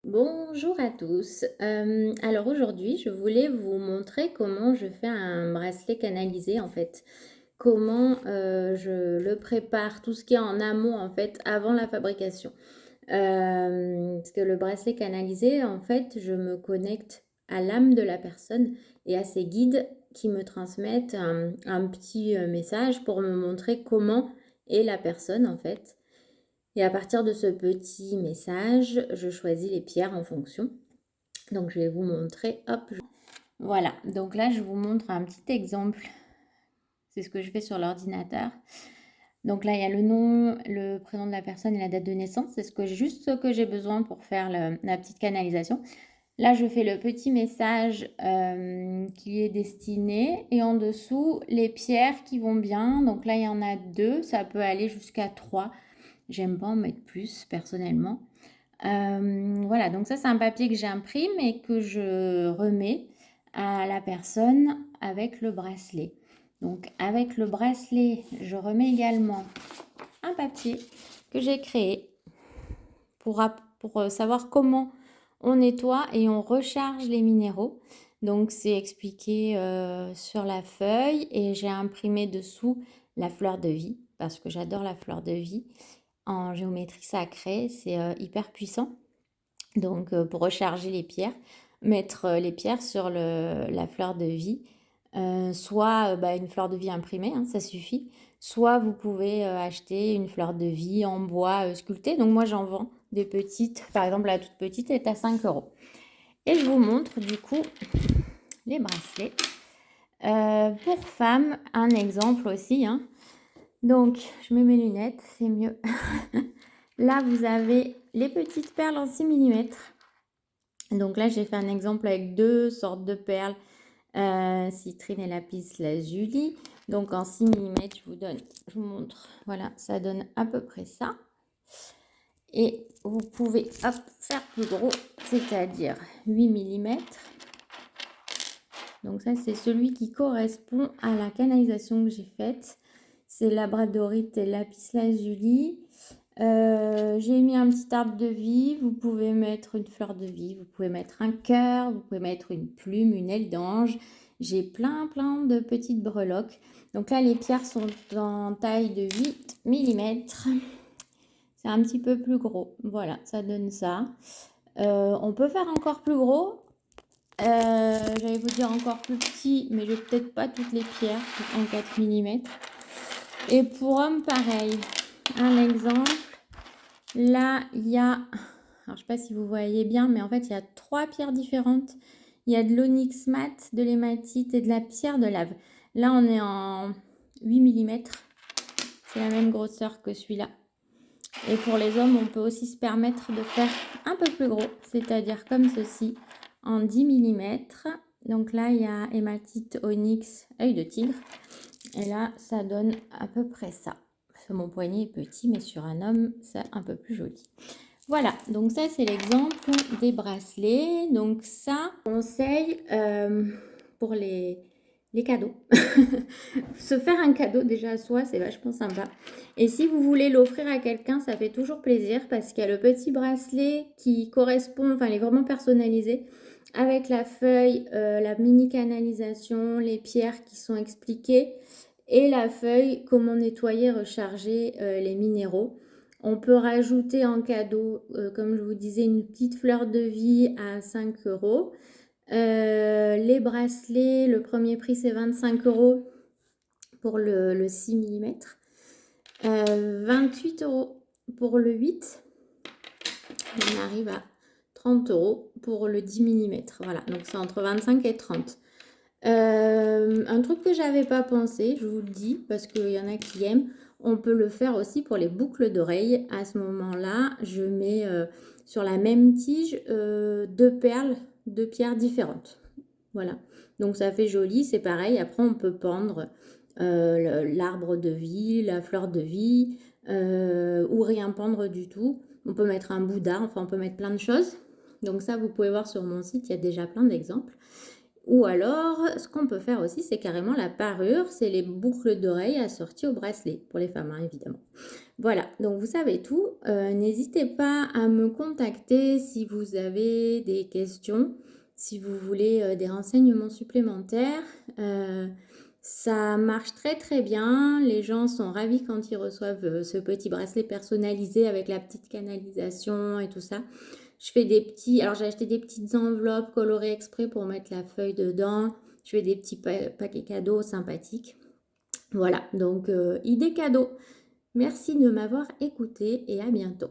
Bonjour à tous. Alors aujourd'hui, je voulais vous montrer comment je fais un bracelet canalisé en fait. Comment je le prépare, tout ce qui est en amont en fait, avant la fabrication. Parce que le bracelet canalisé, en fait, je me connecte à l'âme de la personne et à ses guides qui me transmettent un petit message pour me montrer comment est la personne en fait. Et à partir de ce petit message, je choisis les pierres en fonction. Donc je vais vous montrer, hop, voilà. Donc là, je vous montre un petit exemple. C'est ce que je fais sur l'ordinateur. Donc là, il y a le nom, le prénom de la personne et la date de naissance. C'est juste ce que j'ai besoin pour faire la petite canalisation. Là, je fais le petit message qui est destiné. Et en dessous, les pierres qui vont bien. Donc là, il y en a 2. Ça peut aller jusqu'à 3. J'aime pas en mettre plus, personnellement. Voilà, donc ça, c'est un papier que j'imprime et que je remets à la personne avec le bracelet. Donc, avec le bracelet, je remets également un papier que j'ai créé pour savoir comment on nettoie et on recharge les minéraux. Donc, c'est expliqué sur la feuille et j'ai imprimé dessous la fleur de vie parce que j'adore la fleur de vie. En géométrie sacrée, c'est hyper puissant. Donc, pour recharger les pierres, mettre les pierres sur la fleur de vie. Soit une fleur de vie imprimée, hein, ça suffit. Soit vous pouvez acheter une fleur de vie en bois sculpté. Donc moi j'en vends des petites. Par exemple la toute petite est à 5 euros. Et je vous montre du coup les bracelets. Pour femmes, un exemple aussi. Hein. Donc je mets mes lunettes, c'est mieux. Là vous avez les petites perles en 6 millimètres. Donc là, j'ai fait un exemple avec 2 sortes de perles, citrine et lapis lazuli. Donc en 6 millimètres, je vous montre, voilà, ça donne à peu près ça. Et vous pouvez, hop, faire plus gros, c'est-à-dire 8 millimètres. Donc ça, c'est celui qui correspond à la canalisation que j'ai faite. C'est labradorite et lapis lazuli. J'ai mis un petit arbre de vie, vous pouvez mettre une fleur de vie, vous pouvez mettre un cœur, vous pouvez mettre une plume, une aile d'ange. J'ai plein de petites breloques. Donc là, les pierres sont en taille de 8 millimètres. C'est un petit peu plus gros. Voilà, ça donne ça. On peut faire encore plus gros. J'allais vous dire encore plus petit, mais je vais peut-être pas toutes les pierres en 4 millimètres. Et pour homme, pareil. Un exemple. Là, il y a, alors je ne sais pas si vous voyez bien, mais en fait, il y a 3 pierres différentes. Il y a de l'onyx mat, de l'hématite et de la pierre de lave. Là, on est en 8 millimètres. C'est la même grosseur que celui-là. Et pour les hommes, on peut aussi se permettre de faire un peu plus gros, c'est-à-dire comme ceci, en 10 millimètres. Donc là, il y a hématite, onyx, œil de tigre. Et là, ça donne à peu près ça. Mon poignet est petit, mais sur un homme, c'est un peu plus joli. Voilà, donc ça, c'est l'exemple des bracelets. Donc ça, conseil pour les cadeaux. Se faire un cadeau déjà à soi, c'est vachement sympa. Et si vous voulez l'offrir à quelqu'un, ça fait toujours plaisir parce qu'il y a le petit bracelet qui correspond, enfin, il est vraiment personnalisé avec la feuille, la mini canalisation, les pierres qui sont expliquées et la feuille comment nettoyer, recharger les minéraux. On peut rajouter en cadeau, comme je vous disais, une petite fleur de vie à 5 euros. Les bracelets, le premier prix c'est 25 euros pour le 6 millimètres. 28 euros pour le 8. On arrive à 30 euros pour le 10 millimètres. Voilà, donc c'est entre 25 et 30. Un truc que j'avais pas pensé, je vous le dis, parce qu'il y en a qui aiment, on peut le faire aussi pour les boucles d'oreilles. À ce moment-là, je mets sur la même tige 2 perles, 2 pierres différentes. Voilà, donc ça fait joli, c'est pareil. Après, on peut pendre l'arbre de vie, la fleur de vie, ou rien pendre du tout. On peut mettre un Bouddha, enfin on peut mettre plein de choses. Donc ça, vous pouvez voir sur mon site, il y a déjà plein d'exemples. Ou alors, ce qu'on peut faire aussi, c'est carrément la parure, c'est les boucles d'oreilles assorties au bracelet, pour les femmes, hein, évidemment. Voilà, donc vous savez tout. N'hésitez pas à me contacter si vous avez des questions, si vous voulez, des renseignements supplémentaires. Heu, Ça marche très, très bien. Les gens sont ravis quand ils reçoivent, ce petit bracelet personnalisé avec la petite canalisation et tout ça. Je fais des petits alors j'ai acheté des petites enveloppes colorées exprès pour mettre la feuille dedans. Je fais des petits paquets cadeaux sympathiques. Voilà, donc idée cadeau. Merci de m'avoir écouté et à bientôt.